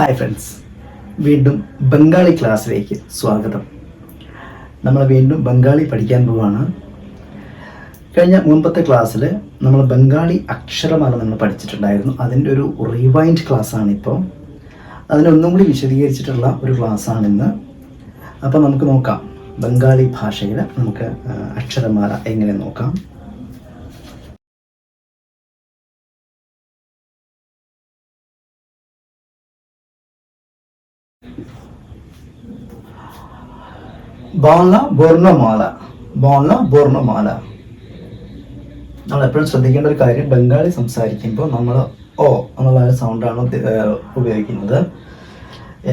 Hi friends, വീണ്ടും ബംഗാളി ക്ലാസ്സിലേക്ക് സ്വാഗതം. നമ്മൾ വീണ്ടും ബംഗാളി പഠിക്കാൻ പോവുകയാണ്. കഴിഞ്ഞ മുൻപത്തെ ക്ലാസ്സിൽ നമ്മൾ ബംഗാളി അക്ഷരമാല നമ്മൾ പഠിച്ചിട്ടുണ്ടായിരുന്നു. അതിൻ്റെ ഒരു റിവൈൻഡ് ക്ലാസ്സാണിപ്പോൾ. അതിനൊന്നും കൂടി വിശദീകരിച്ചിട്ടുള്ള ഒരു ക്ലാസ്സാണിന്ന്. അപ്പോൾ നമുക്ക് നോക്കാം, ബംഗാളി ഭാഷയിൽ നമുക്ക് അക്ഷരമാല എങ്ങനെ നോക്കാം. ബാല ബോർണമാല. ബാല ബോർണമാല. നമ്മൾ എപ്പോഴും ശ്രദ്ധിക്കേണ്ട ഒരു കാര്യം, ബംഗാളി സംസാരിക്കുമ്പോൾ നമ്മൾ ഓ എന്നുള്ള ഒരു സൗണ്ടാണ് ഉപയോഗിക്കുന്നത്.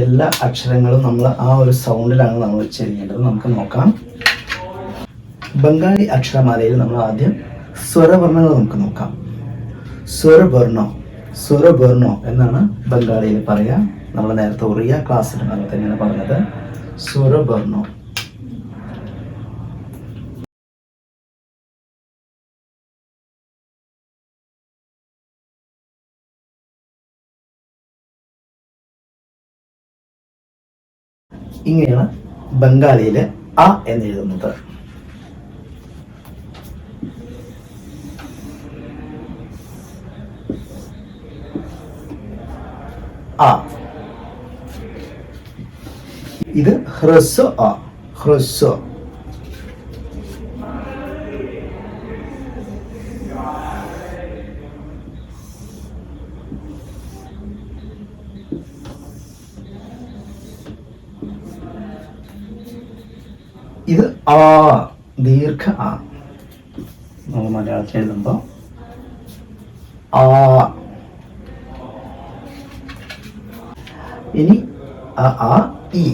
എല്ലാ അക്ഷരങ്ങളും നമ്മൾ ആ ഒരു സൗണ്ടിലാണ് നമ്മൾ ഉച്ചരിക്കേണ്ടത്. നമുക്ക് നോക്കാം. ബംഗാളി അക്ഷരമാലയിൽ നമ്മൾ ആദ്യം സ്വരവർണ്ണങ്ങൾ നമുക്ക് നോക്കാം. സ്വരവർണ്ണോ, സ്വരവർണ്ണോ എന്നാണ് ബംഗാളിയിൽ പറയുക. നമ്മൾ നേരത്തെ ഒറിയ ക്ലാസ്സിൽ നമ്മൾ തന്നെയാണ് പറഞ്ഞത്. സ്വരവർണ്ണോ. ഇങ്ങനെയാണ് ബംഗാളിയിൽ അ എന്നെഴുതുന്നത്. ആ. ഇത് ഹ്രസ്വ അ. ഹ്രസ്വ. ഇത് ആ, ദീർഘ ആ. നമ്മൾ മലയാളത്തിൽ എഴുതുമ്പോൾ ആ. ഇനി ആ ഇ.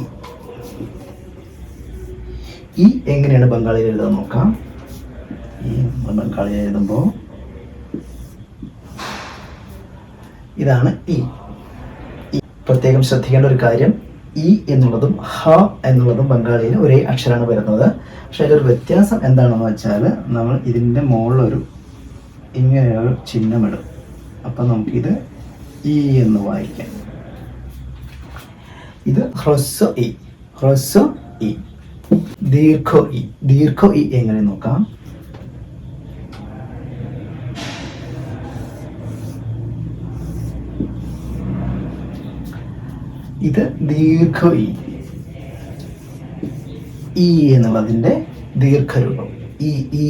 ഈ എങ്ങനെയാണ് ബംഗാളിയിൽ എഴുതാൻ നോക്കാം. ഈ നമ്മൾ ബംഗാളിയിൽ എഴുതുമ്പോൾ ഇതാണ് ഇ. പ്രത്യേകം ശ്രദ്ധിക്കേണ്ട ഒരു കാര്യം, ഇ എന്നുള്ളതും ഹ എന്നുള്ളതും ബംഗാളിയിൽ ഒരേ അക്ഷരമാണ് വരുന്നത്. പക്ഷെ അതിലൊരു വ്യത്യാസം എന്താണെന്ന് വെച്ചാൽ, നമ്മൾ ഇതിൻ്റെ മുകളിലൊരു ഇങ്ങനെയൊരു ചിഹ്നമിടും. അപ്പം നമുക്കിത് ഇ എന്ന് വായിക്കാം. ഇത് ഹ്രസ്വ ഇ. ഹ്രസ്വ ഇ. ദീർഘ ഇ. ദീർഘ ഇ എങ്ങനെ നോക്കാം. ഇത് ദീർഘ ഇ. ഇ എന്നുള്ളതിൻ്റെ ദീർഘരൂപം ഇ. ഈ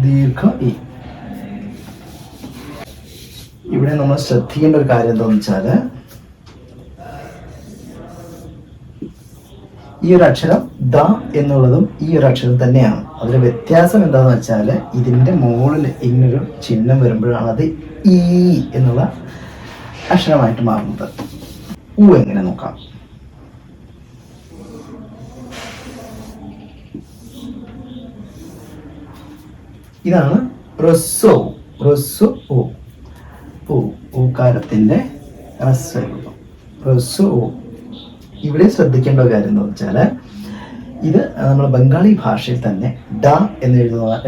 ദീർഘ ഇ. ഇവിടെ നമ്മൾ ശ്രദ്ധിക്കേണ്ട ഒരു കാര്യം എന്താണെന്ന് വെച്ചാൽ, ഈ ഒരു അക്ഷരം ദ എന്നുള്ളതും ഈ ഒരു അക്ഷരം തന്നെയാണ്. അതിലെ വ്യത്യാസം എന്താണെന്ന് വെച്ചാൽ, ഇതിൻ്റെ മുകളിൽ ഇങ്ങനൊരു ചിഹ്നം വരുമ്പോഴാണ് അത് ഈ എന്നുള്ള അക്ഷരമായിട്ട് മാറുന്നത്. ഉ എങ്ങനെ നോക്കാം. ഇതാണ് റസ്സോ. റസ്സോ ഓ. ഊകാരത്തിന്റെ റസ്സരൂപം. റസ്സോ ഓ. ഇവിടെ ശ്രദ്ധിക്കേണ്ട കാര്യം എന്താണെന്ന് വെച്ചാൽ, ഇത് നമ്മൾ ബംഗാളി ഭാഷയിൽ തന്നെ ഡ എന്ന്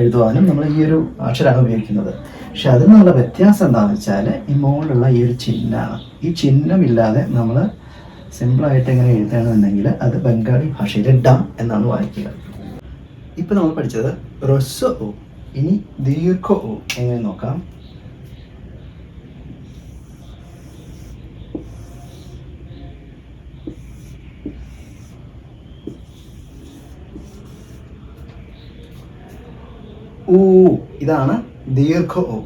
എഴുതുവാനും നമ്മൾ ഈ ഒരു അക്ഷരമാണ് ഉപയോഗിക്കുന്നത്. പക്ഷെ അതിനുള്ള വ്യത്യാസം എന്താണെന്ന് വെച്ചാൽ, ഈ മുകളിലുള്ള ഈ ഒരു ചിഹ്നമാണ്. ഈ ചിഹ്നമില്ലാതെ നമ്മൾ സിമ്പിളായിട്ട് എങ്ങനെ എഴുതുകയാണെന്നുണ്ടെങ്കിൽ അത് ബംഗാളി ഭാഷയിൽ ഡ എന്നാണ് വായിക്കുക. ഇപ്പം നമ്മൾ പഠിച്ചത് റൊസ്സോ ഓ. ഇനി ദീർഘ ഓ എങ്ങനെ നോക്കാം. ഊ. ഇതാണ് ദീർഘ ഓ.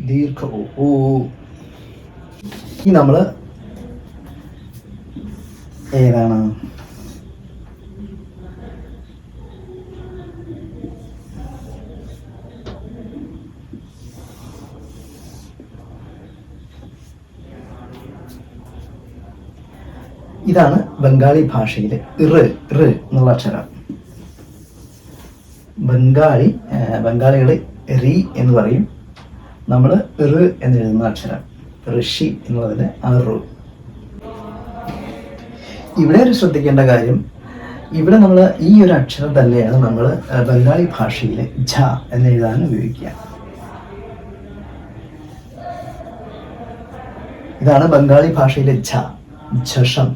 ദീർഘ ഓ. ഊ. ഇനി നമ്മൾ ഏതാണ് ഇതാണ് ബംഗാളി ഭാഷയിൽ ഇറ്. ഇറ് എന്നുള്ള അക്ഷരം. ബംഗാളികൾ റി എന്ന് പറയും. നമ്മൾ ഇറ് എന്ന് എഴുതുന്ന അക്ഷരം ഋഷി എന്നുള്ളതിന് അറു. ഇവിടെ ഒരു ശ്രദ്ധിക്കേണ്ട കാര്യം, ഇവിടെ നമ്മൾ ഈ ഒരു അക്ഷരം തന്നെയാണ് നമ്മൾ ബംഗാളി ഭാഷയിൽ ഝ എന്ന് എഴുതാൻ ഉപയോഗിക്കുക. ഇതാണ് ബംഗാളി ഭാഷയിലെ ഝ, ഝഷം,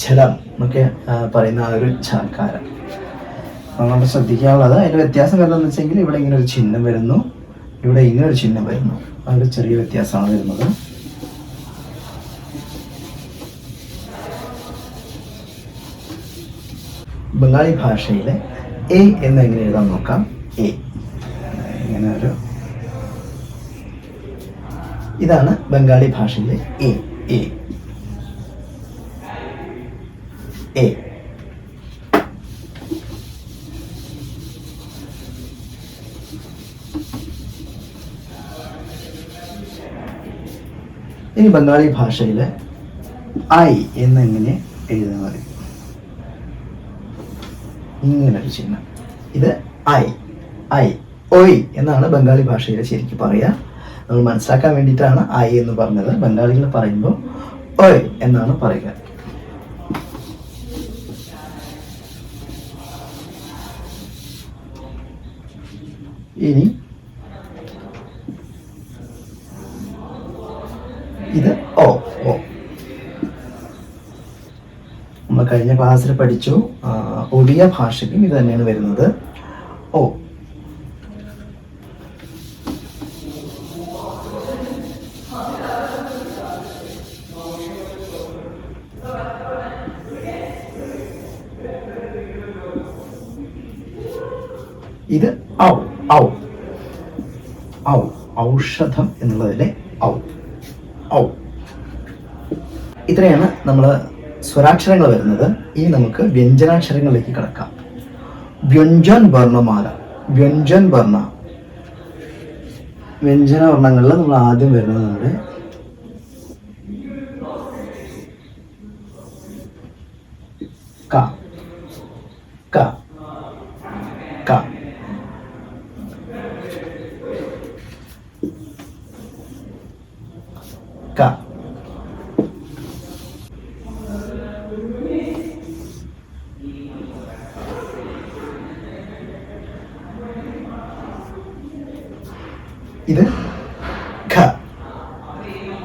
ഝലം എന്നൊക്കെ പറയുന്ന ആ ഒരു ഝകാരം. നമ്മൾ ശ്രദ്ധിക്കാനുള്ളത് അതിൻ്റെ വ്യത്യാസം എന്താണെന്ന് വെച്ചെങ്കിൽ ഇവിടെ ഇങ്ങനെ ഒരു ചിഹ്നം വരുന്നു, ഇവിടെ ഇങ്ങനെ ഒരു ചിഹ്നം വരുന്നു. ആ ഒരു ചെറിയ വ്യത്യാസമാണ് വരുന്നത്. ബംഗാളി ഭാഷയിലെ എ എന്ന് എങ്ങനെ എഴുതാൻ നോക്കാം. എ ഇങ്ങനെ ഒരു, ഇതാണ് ബംഗാളി ഭാഷയിലെ എ. എ എ ഇനി ബംഗാളി ഭാഷയിലെ ഐ എന്നെങ്ങനെ എഴുതാൻ പറയും. ഇങ്ങനൊരു ചിഹ്നം, ഇത് ഐ. ഐ ഒയ് എന്നാണ് ബംഗാളി ഭാഷയിൽ ശരിക്കും പറയുക. നമ്മൾ മനസ്സിലാക്കാൻ വേണ്ടിയിട്ടാണ് ഐ എന്ന് പറഞ്ഞത്. ബംഗാളികൾ പറയുമ്പോൾ ഒയ് എന്നാണ് പറയുക. ഇനി ഇത് ഓ. ഓ നമ്മൾ കഴിഞ്ഞ ക്ലാസ്സിൽ പഠിച്ചു. ഒഡിയ ഭാഷയ്ക്കും ഇത് തന്നെയാണ് വരുന്നത്. ഓ. ഇത് ഔ. ഔ. ഔ ഔഷധം എന്നുള്ളതിലെ ഔ. ഔ. ഇത്രയാണ് നമ്മൾ സ്വരാക്ഷരങ്ങൾ വരുന്നത്. ഇനി നമുക്ക് വ്യഞ്ജനാക്ഷരങ്ങളിലേക്ക് കിടക്കാം. വ്യഞ്ജൻ വർണ്ണമാല. വ്യഞ്ജൻ വർണ്ണ. വ്യഞ്ജന വർണ്ണങ്ങളിൽ നമ്മൾ ആദ്യം വരുന്നത് നമ്മുടെ ക. ക. ക. ക. ഇത് ഖ.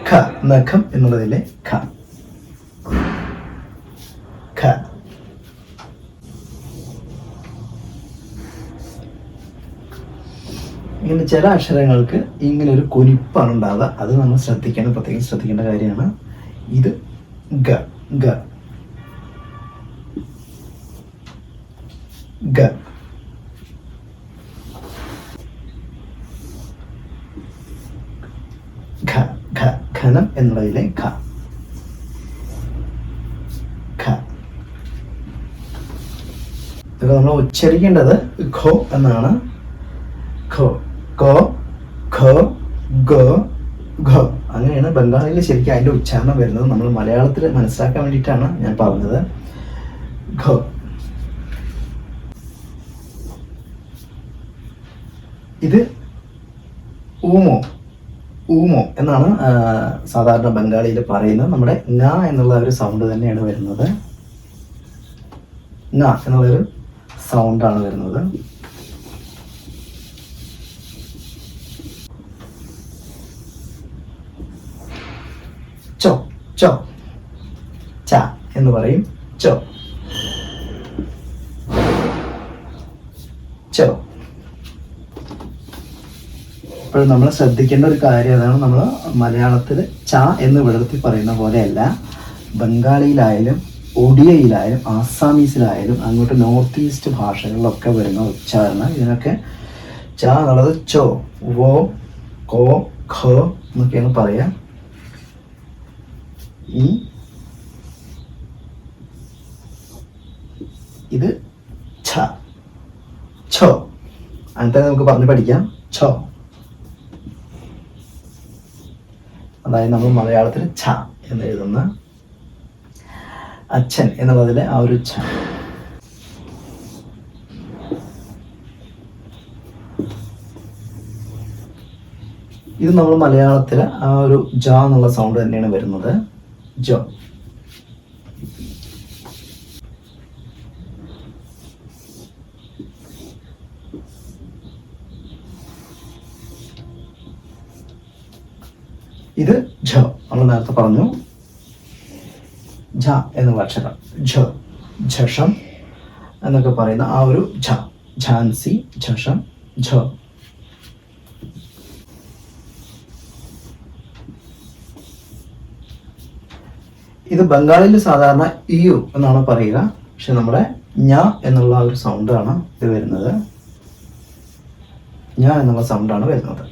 ഖ നഖം എന്നുള്ളതിലെ ഖ. ഖ. ഇങ്ങനെ ചില അക്ഷരങ്ങൾക്ക് ഇങ്ങനെ ഒരു കൊനിപ്പാണ് ഉണ്ടാവുക. അത് നമ്മൾ പ്രത്യേകം ശ്രദ്ധിക്കേണ്ട കാര്യമാണ്. ഇത് ഗ. ഗ. ഗ. ഖ. ഖ ഖനം എന്നുള്ളതിലെ ഖ. ഖ. ഇതൊക്കെ നമ്മൾ ഉച്ചരിക്കേണ്ടത് ഖോ എന്നാണ്. ഖോ, ഖോ, ഖോ, ഗോ, ഘോ. അങ്ങനെയാണ് ബംഗാളിയിൽ ശരിക്കും അതിൻ്റെ ഉച്ചാരണം വരുന്നത്. നമ്മൾ മലയാളത്തിൽ മനസ്സിലാക്കാൻ വേണ്ടിയിട്ടാണ് ഞാൻ പറഞ്ഞത്. ഘോ. ഇത് ഊമോ. ഊമോ എന്നാണ് സാധാരണ ബംഗാളിയിൽ പറയുന്നത്. നമ്മുടെ ങ എന്നുള്ള ഒരു സൗണ്ട് തന്നെയാണ് വരുന്നത്. ങ എന്നുള്ളൊരു സൗണ്ടാണ് വരുന്നത്. ചോ. ചോ. ച എന്ന് പറയും. ചോ. ചോ. ഇപ്പോൾ നമ്മൾ ശ്രദ്ധിക്കേണ്ട ഒരു കാര്യം അതാണ്. നമ്മൾ മലയാളത്തിൽ ച എന്ന് വിടർത്തി പറയുന്ന പോലെയല്ല ബംഗാളിയിലായാലും ഒഡിയയിലായാലും ആസാമീസിലായാലും അങ്ങോട്ട് നോർത്ത് ഈസ്റ്റ് ഭാഷകളിലൊക്കെ വരുന്ന ഉച്ചാരണം. ഇതിനൊക്കെ ച എന്നുള്ളത് ചോ, വോ, കോ, ഖോ എന്നൊക്കെയാണ് പറയാം. ഈ ഇത് ഛ, ഛോ. അങ്ങനെ നമുക്ക് പറഞ്ഞ് പഠിക്കാം. ഛോ. അതായത് നമ്മൾ മലയാളത്തിൽ ഛ എന്ന് എഴുതുന്ന അച്ഛൻ എന്നുള്ളതിലെ ആ ഒരു ഛ. ഇത് നമ്മൾ മലയാളത്തിൽ ആ ഒരു ജ എന്നുള്ള സൗണ്ട് തന്നെയാണ് വരുന്നത്. ജോ. ഇത് ഝ, നമ്മൾ നേരത്തെ പറഞ്ഞു ഝ എന്നുള്ള അക്ഷരം, ഝ, ഝഷം എന്നൊക്കെ പറയുന്ന ആ ഒരു ഝ, ഝാൻസി, ഝഷം, ഝ. ഇത് ബംഗാളിൽ സാധാരണ ഇയു എന്നാണ് പറയുക, പക്ഷെ നമ്മുടെ ഞ എന്നുള്ള ഒരു സൗണ്ടാണ് ഇത് വരുന്നത്, ഞ എന്നുള്ള സൗണ്ടാണ് വരുന്നത്.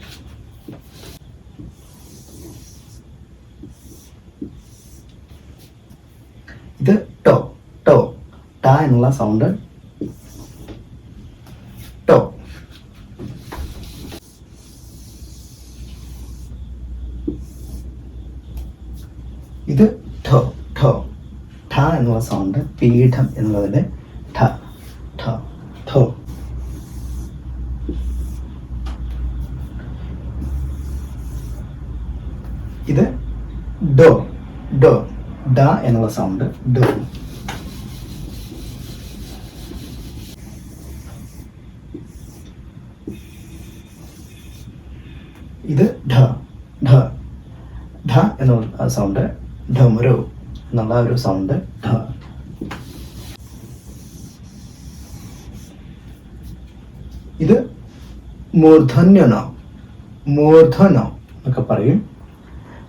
ഇത് ടോ, ടോ, ട എന്നുള്ള സൗണ്ട്, ടോ. ഇത് ഠ, ഠ, ഠ എന്നുള്ള സൗണ്ട്, പീഠം എന്നുള്ളതിന്റെ ഠ, ഠ, ഠ. ഇത് ഡോ, ഡോ, ഡ എന്നുള്ള സൗണ്ട്, ഡോ. ഇത് ഢ, ഢ, ഢ എന്നുള്ള സൗണ്ട്, ഢമരു എന്നുള്ള ഒരു സൗണ്ട്, ഢ. ഇത് മൂർധന്യനോ, മൂർധനോ എന്നൊക്കെ പറയും.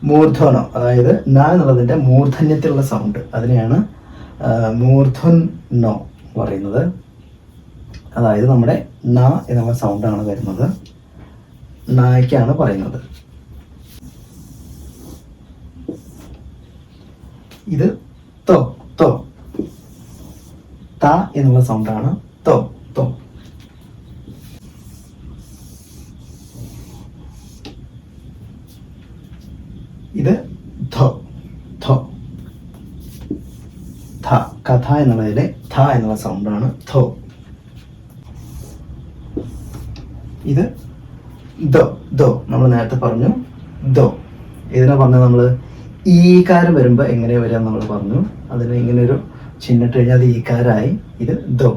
മൂർധനോ, അതായത് ന എന്നുള്ളതിന്റെ മൂർധന്യത്തിലുള്ള സൗണ്ട്, അതിനെയാണ് മൂർധനോ പറയുന്നത്. അതായത് നമ്മുടെ ന എന്നുള്ള സൗണ്ടാണ് വരുന്നത്, നായ്ക്കാണ് പറയുന്നത്. ഇത് തോ, തോ, ത എന്നുള്ള സൗണ്ടാണ്, തോ, തോ. ഇത് ധ, ധ, ധ, കഥ എന്നുള്ളതിലെ ധ എന്നുള്ള സൗണ്ടാണ് ധോ. ഇത് ദോ, ദോ, നമ്മൾ നേരത്തെ പറഞ്ഞു ദോ. ഇതിനെ പറഞ്ഞാൽ നമ്മൾ ഈകാരം വരുമ്പോൾ എങ്ങനെ വരാൻ നമ്മൾ പറഞ്ഞു, അതിന് ഇങ്ങനെ ഒരു ചിഹ്നിട്ട് കഴിഞ്ഞാൽ അത് ഈകാരായി. ഇത് ദോ,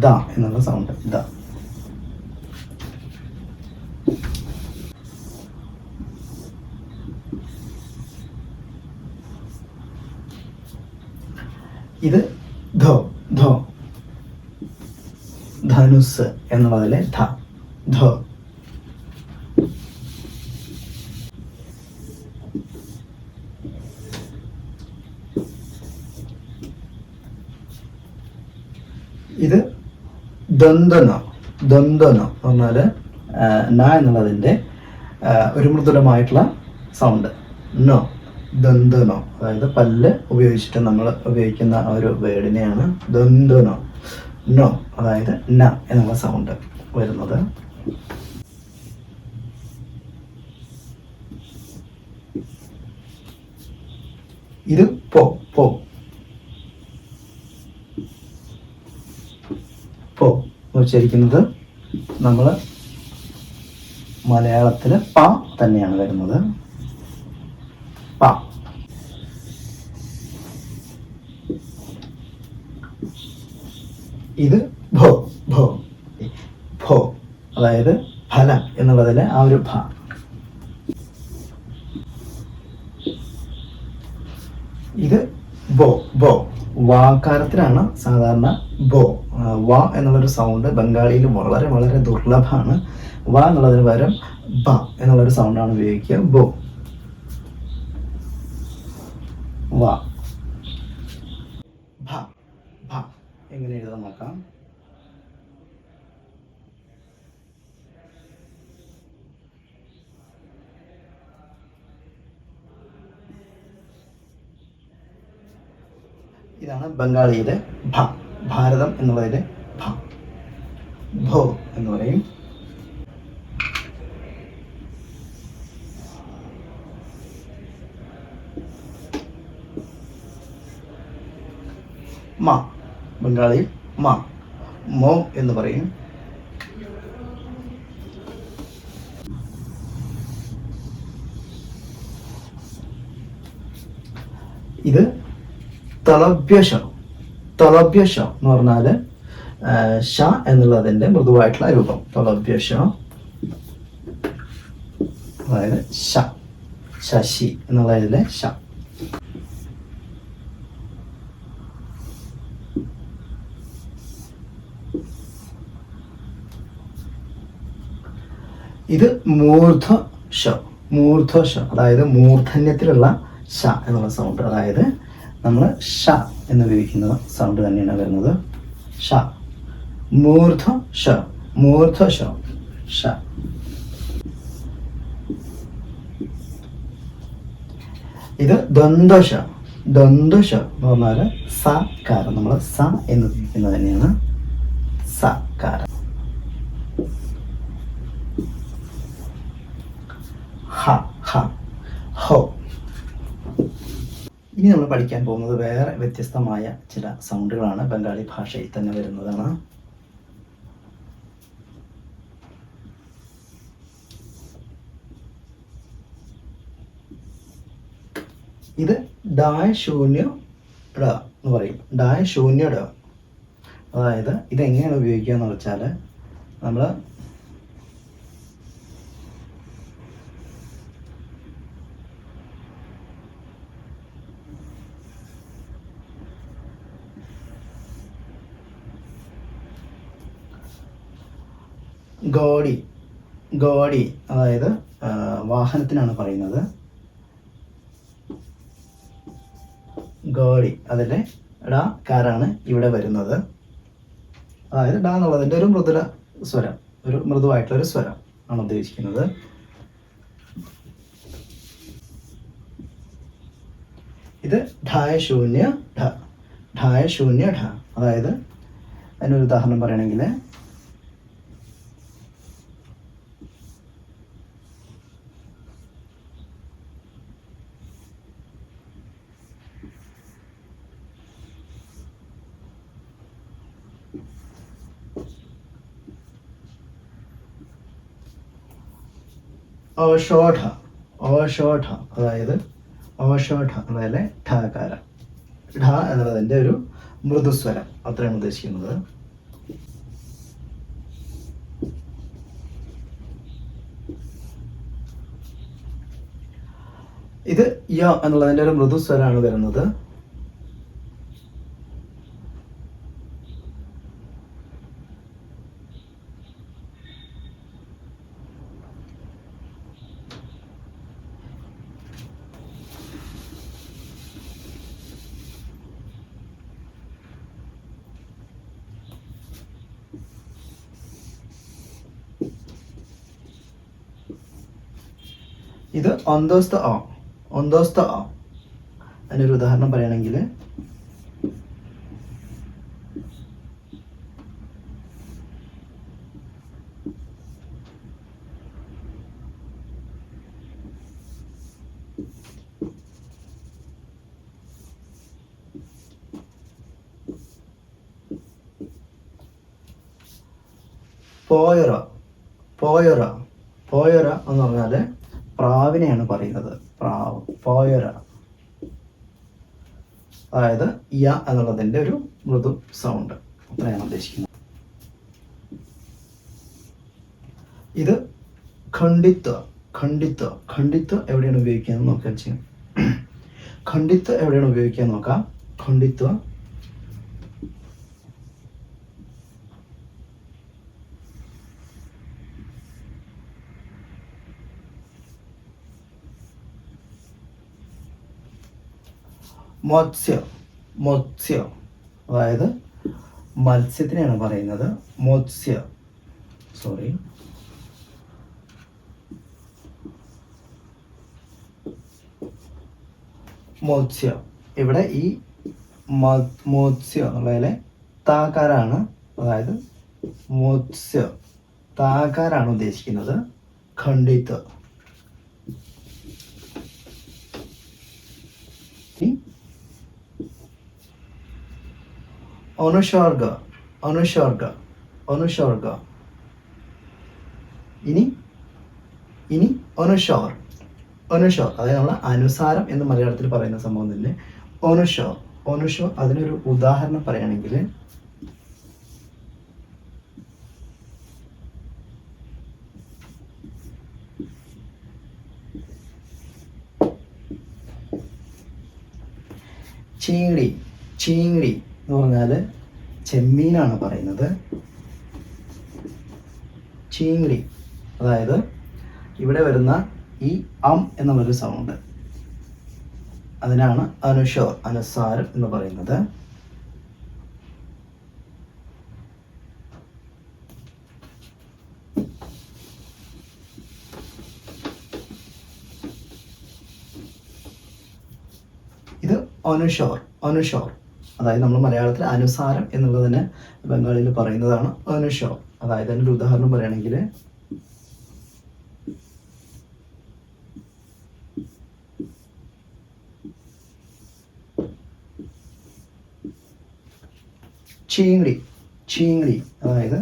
ദ എന്നുള്ള സൗണ്ട്, ദ. ഇത് ധോ, ധോ, ധനുസ് എന്നുള്ളതിലെ ധ, ധോ. ഇത് ദന്തനോ, ദന്തനോ എന്ന് പറഞ്ഞാല് ന എന്നുള്ളതിന്റെ ഒരു മൃദുലമായിട്ടുള്ള സൗണ്ട്, നോ, ദന്തനോ. അതായത് പല്ല് ഉപയോഗിച്ചിട്ട് നമ്മൾ ഉപയോഗിക്കുന്ന ആ ഒരു വേർഡിനെയാണ് ദന്തനോ, നോ, അതായത് ന എന്നുള്ള സൗണ്ട് വരുന്നത്. ഇത് പോ, പോ, പോ ഉച്ചരിക്കുന്നത് നമ്മൾ മലയാളത്തിൽ പ തന്നെയാണ് വരുന്നത്, പ. ഇത് ഭോ, ഭോ, ഭോ, അതായത് ഫലം എന്നുള്ളതിലെ ആ ഒരു ഭ. ഇത് ബോ, ബോ, വാകാരത്തിലാണ് സാധാരണ ബോ. വ എന്നുള്ളൊരു സൗണ്ട് ബംഗാളിയിൽ വളരെ വളരെ ദുർലഭമാണ്. വ എന്നുള്ളതിന് പകരം ബ എന്നുള്ളൊരു സൗണ്ടാണ് ഉപയോഗിക്കുക, ബോ, വ. ഭ, ഭ എങ്ങനെ എഴുതാൻ നോക്കാം. ഇതാണ് ബംഗാളിയിലെ ഭ, ഭാരതം എന്നുള്ളതിലെ ഭ, ഭോ എന്ന് പറയും. മ, ബംഗാളിയിൽ മ, മോ എന്ന് പറയും. ഇത് തലഭ്യശ, തലഭ്യശ എന്ന് പറഞ്ഞാല് ഷ എന്നുള്ളതിന്റെ മൃദുവായിട്ടുള്ള രൂപം, തലഭ്യശ, അതായത് ഷ. ശശി എന്നുള്ളതിലെ ശ. ഇത് മൂർധ ഷ. മൂർധ ഷ, അതായത് മൂർധന്യത്തിലുള്ള ഷ എന്നുള്ള സൗണ്ട്. അതായത് നമ്മൾ ഷ എന്ന് ഉപയോഗിക്കുന്ന സൗണ്ട് തന്നെയാണ് വരുന്നത്. ഷ. മൂർധ ഷ. മൂർധ ഷ. ഷ. ഇത് ദ്വന്ദ്വശ. ദ്വന്ദ്വശ എന്ന് പറഞ്ഞാൽ സ കാരം. നമ്മൾ സ എന്ന് ഉപയോഗിക്കുന്നത് തന്നെയാണ് സ കാരം. ഹ. ഹ. ഹോ. ഇനി നമ്മൾ പഠിക്കാൻ പോകുന്നത് വേറെ വ്യത്യസ്തമായ ചില സൗണ്ടുകളാണ്. ബംഗാളി ഭാഷയിൽ തന്നെ വരുന്നതാണ്. ഇത് ഡായ് ശൂന്യ ഡ എന്ന് പറയും. ഡായ് ശൂന്യ ഡ. അതായത് ഇതെങ്ങനെയാണ് ഉപയോഗിക്കുക എന്ന് വെച്ചാൽ നമ്മൾ ഗോഡി. ഗോഡി അതായത് വാഹനത്തിനാണ് പറയുന്നത്. ഗോഡി അതിലെ ഡ കാരാണ് ഇവിടെ വരുന്നത്. അതായത് ഡ എന്നുള്ളതിൻ്റെ ഒരു മൃദുല സ്വരം, ഒരു മൃദുവായിട്ടുള്ളൊരു സ്വരം ആണ് ഉദ്ദേശിക്കുന്നത്. ഇത് ഢായ ശൂന്യ ഢ. ഢായ ശൂന്യ ഢ. അതായത് അതിനൊരു ഉദാഹരണം പറയണമെങ്കിൽ ഓഷോഠ. ഓഷോഠ അതായത് ഓഷോഠ അതായത് ഠാകാര. ഠ എന്നുള്ളതിൻ്റെ ഒരു മൃദുസ്വരം അത്രയാണ് ഉദ്ദേശിക്കുന്നത്. ഇത് യ എന്നുള്ളതിൻ്റെ ഒരു മൃദുസ്വരമാണ് വരുന്നത്. ഇത് ഒന്തോസ്ത ഓ. ഒന്തോസ്ത ഓ. അതിനൊരു ഉദാഹരണം പറയുകയാണെങ്കിൽ പോയൊറ. പോയൊറ. പോയൊറ എന്ന് പറഞ്ഞാൽ പ്രാവിനെയാണ് പറയുന്നത്. പ്രാവ്. പോയൊര. അതായത് യ എന്നുള്ളതിൻ്റെ ഒരു മൃദു സൗണ്ട് അത്രയാണ് ഉദ്ദേശിക്കുന്നത്. ഇത് ഖണ്ഡിത്വ. ഖണ്ഡിത്വ. ഖണ്ഡിത്വ എവിടെയാണ് ഉപയോഗിക്കുക നോക്കാൻ ചെയ്യും. ഖണ്ഡിത്വ എവിടെയാണ് ഉപയോഗിക്കുക നോക്കാം. ഖണ്ഡിത്വ മത്സ്യ. മത്സ്യ അതായത് മത്സ്യത്തിനെയാണ് പറയുന്നത്. മത്സ്യ. സോറി. മത്സ്യ. ഇവിടെ ഈ മത്സ്യ എന്നുള്ളതിലെ താകാരാണ്. അതായത് മത്സ്യ താകാരാണ് ഉദ്ദേശിക്കുന്നത്. ഖണ്ഡിത്വ. അനുസ്വാർഗ. അനുസ്വാർഗ. അനുസ്വാർഗ. ഇനി അനുസ്വാർ. അനുസ്വാർ അതായത് നമ്മൾ അനുസാരം എന്ന് മലയാളത്തിൽ പറയുന്ന സംഭവം തന്നെ. അനുസ്വാർ. അനുസ്വാർ അതിനൊരു ഉദാഹരണം പറയുകയാണെങ്കിൽ ചീങ്ങി. ചീങ്ങി എന്ന് പറഞ്ഞാൽ ചെമ്മീനാണ് പറയുന്നത്. ചീങ്ങി, അതായത് ഇവിടെ വരുന്ന ഈ എന്നുള്ളൊരു സൗണ്ട്, അതിനാണ് അനുസാരം എന്ന് പറയുന്നത്. ഇത് അനുഷോർ, അതായത് നമ്മൾ മലയാളത്തിൽ അനുസാരം എന്നുള്ളതിന് ബംഗാളിയിൽ പറയുന്നതാണ് അനുഷോർ. അതായത് അതിൻ്റെ ഒരു ഉദാഹരണം പറയുകയാണെങ്കിൽ ചീങ്ങി, അതായത്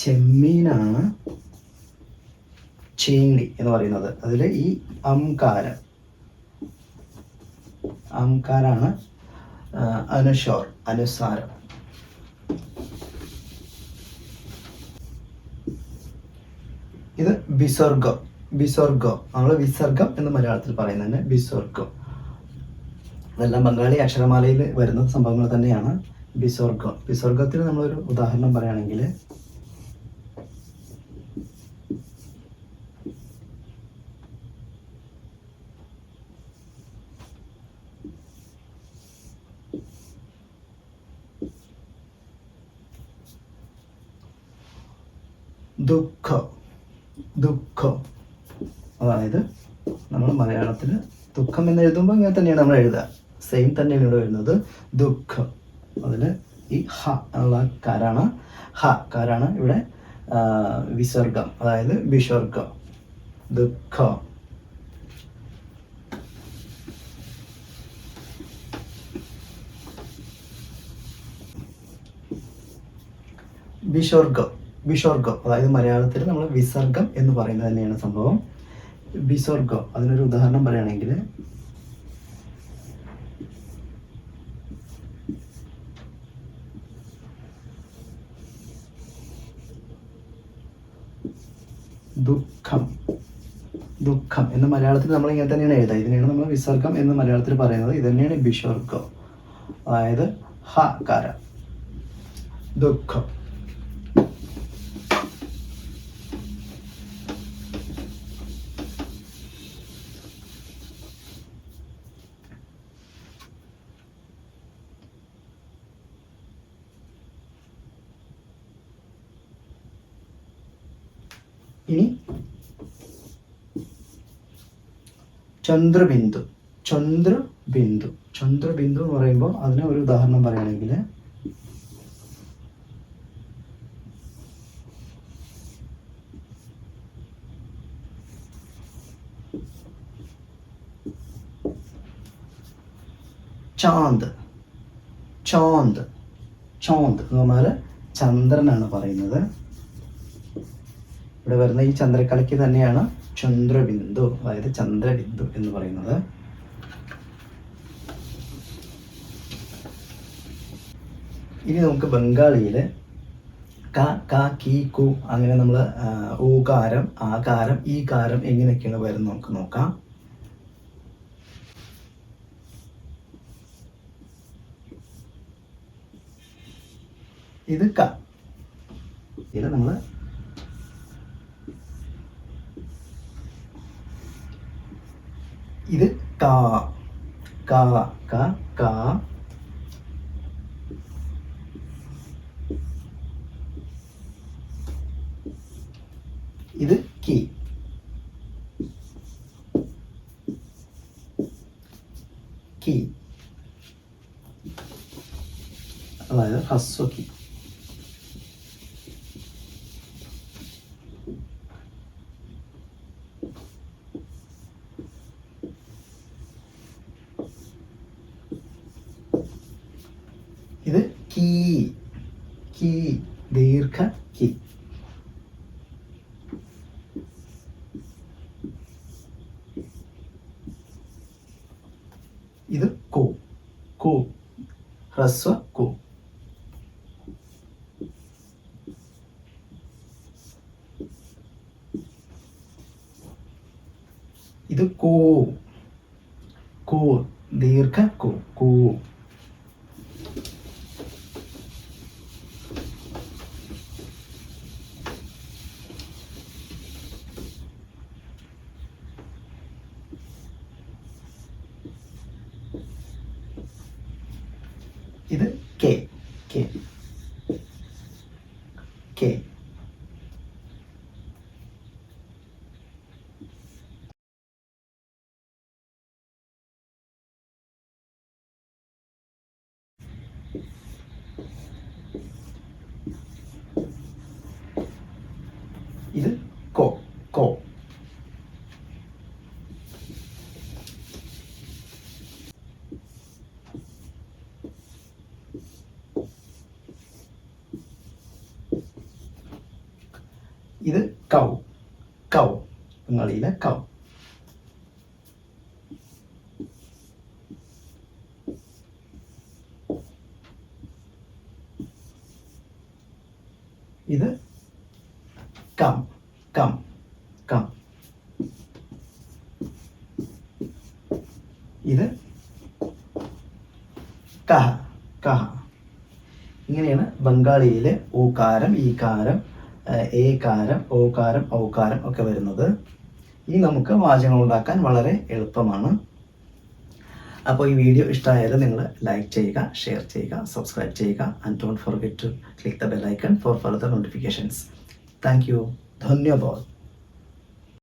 ചെമ്മീനാണ് ചീങ്ങി എന്ന് പറയുന്നത്. അതിൽ ഈ അംകാരാണ് അനുസാരം. ഇത് വിസർഗം. നമ്മൾ വിസർഗം എന്ന് മലയാളത്തിൽ പറയുന്നത് വിസർഗം. ഇതെല്ലാം ബംഗാളി അക്ഷരമാലയിൽ വരുന്ന സംഭവങ്ങൾ തന്നെയാണ്. വിസർഗത്തിന് നമ്മളൊരു ഉദാഹരണം പറയുകയാണെങ്കിൽ ദുഃഖം, അതായത് നമ്മൾ മലയാളത്തിൽ ദുഃഖം എന്ന് എഴുതുമ്പോൾ ഇങ്ങനെ തന്നെയാണ് നമ്മൾ എഴുതുക. സെയിം തന്നെയാണ് ഇവിടെ വരുന്നത്, ദുഃഖം. അതിൽ ഈ എന്നുള്ള കാരാണ് ഇവിടെ വിസർഗം, അതായത് വിസർഗം. ദുഃഖം. വിസർഗം, അതായത് മലയാളത്തിൽ നമ്മൾ വിസർഗം എന്ന് പറയുന്നത് തന്നെയാണ് സംഭവം. വിസർഗം, അതിനൊരു ഉദാഹരണം പറയുകയാണെങ്കിൽ ദുഃഖം എന്ന് മലയാളത്തിൽ നമ്മൾ ഇങ്ങനെ തന്നെയാണ് എഴുതുക. ഇതിനെയാണ് നമ്മൾ വിസർഗം എന്ന് മലയാളത്തിൽ പറയുന്നത്. ഇത് തന്നെയാണ് വിസർഗം, അതായത് കാര. ദുഃഖം. ഇനി ചന്ദ്രബിന്ദു എന്ന് പറയുമ്പോൾ അതിന് ഒരു ഉദാഹരണം പറയുകയാണെങ്കിൽ ചാന്ത് എന്ന് പറഞ്ഞാൽ ചന്ദ്രനാണ് പറയുന്നത്. ഇവിടെ വരുന്ന ഈ ചന്ദ്രക്കലയ്ക്ക് തന്നെയാണ് ചന്ദ്രബിന്ദു, അതായത് ചന്ദ്രബിന്ദു എന്ന് പറയുന്നത്. ഇനി നമുക്ക് ബംഗാളിയിൽ ക കി കു അങ്ങനെ നമ്മൾ ഊകാരം, ആകാരം, ഈകാരം എങ്ങനെയൊക്കെയാണ് വരുന്നത് നമുക്ക് നോക്കാം. ഇത് ഇത് നമ്മൾ ഇത് കാ. ഇത് കി. അതായത് ഹസ്വകി. ഇത് കീ, ദീർഘ കി. ഇത് കു, ഹ്രസ്വ കു. ഇത് കൂ, ദീർഘ കു കൂ. ഇത് കെ കെ കെ. ഇത് കോ കോ. ഇത് കൗ കൗ, ബംഗാളിയിലെ കൗ. ഇത് കം കം കം. ഇത് കഹ കഹ. ഇങ്ങനെയാണ് ബംഗാളിയിലെ ഊകാരം, ഈകാരം, ഏകാരം, ഓകാരം, ഔകാരം ഒക്കെ വരുന്നത്. ഈ നമുക്ക് വാചകങ്ങൾ ഉണ്ടാക്കാൻ വളരെ എളുപ്പമാണ്. അപ്പോൾ ഈ വീഡിയോ ഇഷ്ടമായാൽ നിങ്ങൾ ലൈക്ക് ചെയ്യുക, ഷെയർ ചെയ്യുക, സബ്സ്ക്രൈബ് ചെയ്യുക. And don't forget to click the bell icon for further notifications. Thank you. ധന്യവാദ്.